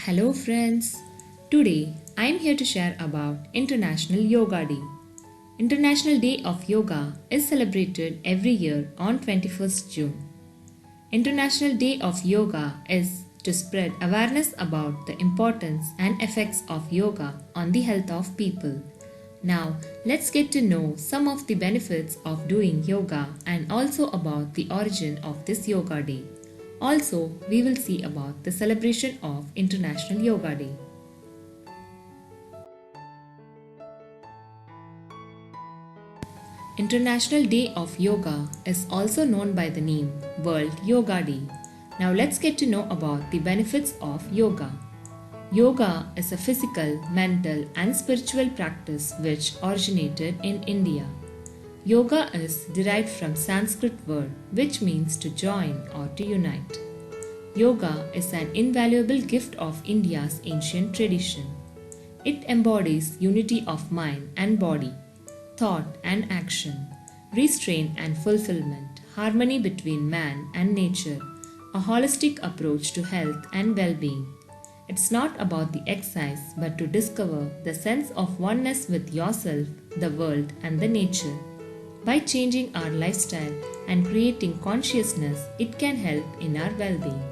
Hello friends. Today I am here to share about International Yoga Day. International Day of Yoga is celebrated every year on 21st June. International Day of Yoga is to spread awareness about the importance and effects of yoga on the health of people. Now, let's get to know some of the benefits of doing yoga and also about the origin of this Yoga Day. Also, we will see about the celebration of International Yoga Day. International Day of Yoga is also known by the name World Yoga Day. Now let's get to know about the benefits of yoga. Yoga is a physical, mental and spiritual practice which originated in India. Yoga is derived from Sanskrit word which means to join or to unite. Yoga is an invaluable gift of India's ancient tradition. It embodies unity of mind and body, thought and action, restraint and fulfillment, harmony between man and nature, a holistic approach to health and well-being. It's not about the exercise but to discover the sense of oneness with yourself, the world and the nature. By changing our lifestyle and creating consciousness, it can help in our well-being.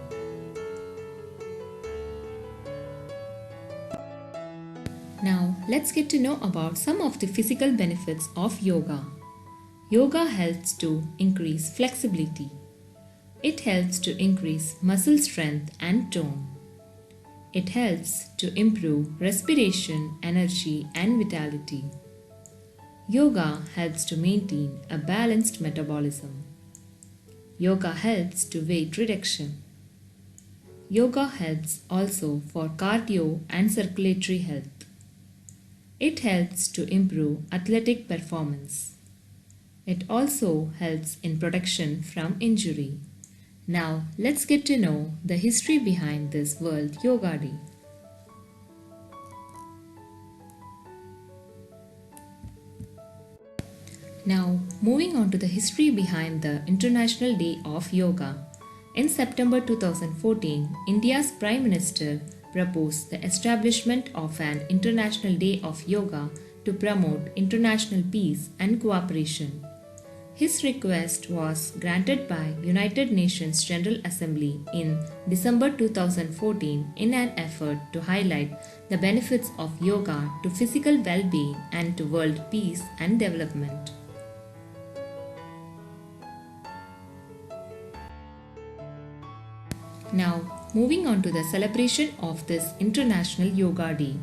Now, let's get to know about some of the physical benefits of yoga. Yoga helps to increase flexibility. It helps to increase muscle strength and tone. It helps to improve respiration, energy, and vitality. Yoga helps to maintain a balanced metabolism. Yoga helps to weight reduction. Yoga helps also for cardio and circulatory health. It helps to improve athletic performance. It also helps in protection from injury. Now, let's get to know the history behind this World Yoga Day. Now, moving on to the history behind the International Day of Yoga. In September 2014, India's Prime Minister proposed the establishment of an International Day of Yoga to promote international peace and cooperation. His request was granted by United Nations General Assembly in December 2014 in an effort to highlight the benefits of yoga to physical well-being and to world peace and development. Now, moving on to the celebration of this International Yoga Day.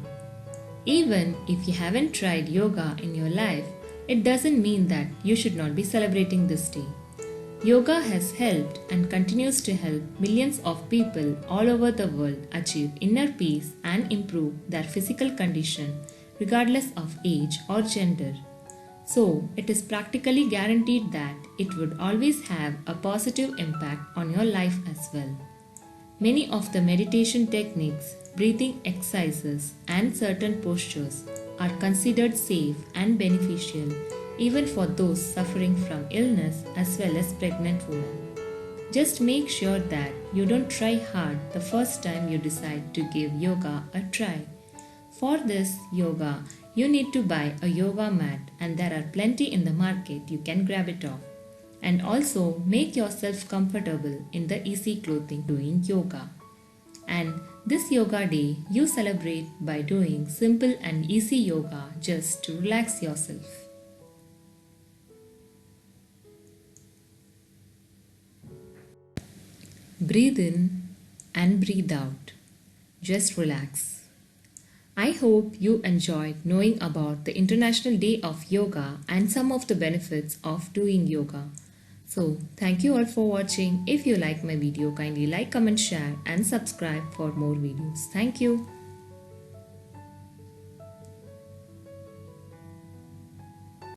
Even if you haven't tried yoga in your life, it doesn't mean that you should not be celebrating this day. Yoga has helped and continues to help millions of people all over the world achieve inner peace and improve their physical condition regardless of age or gender. So, it is practically guaranteed that it would always have a positive impact on your life as well. Many of the meditation techniques, breathing exercises, and certain postures are considered safe and beneficial even for those suffering from illness as well as pregnant women. Just make sure that you don't try hard the first time you decide to give yoga a try. For this yoga, you need to buy a yoga mat and there are plenty in the market, you can grab it off. And also make yourself comfortable in the easy clothing doing yoga. And this yoga day you celebrate by doing simple and easy yoga just to relax yourself. Breathe in and breathe out. Just relax. I hope you enjoyed knowing about the International Day of Yoga and some of the benefits of doing yoga. So, thank you all for watching. If you like my video, kindly like, comment, share and subscribe for more videos. Thank you.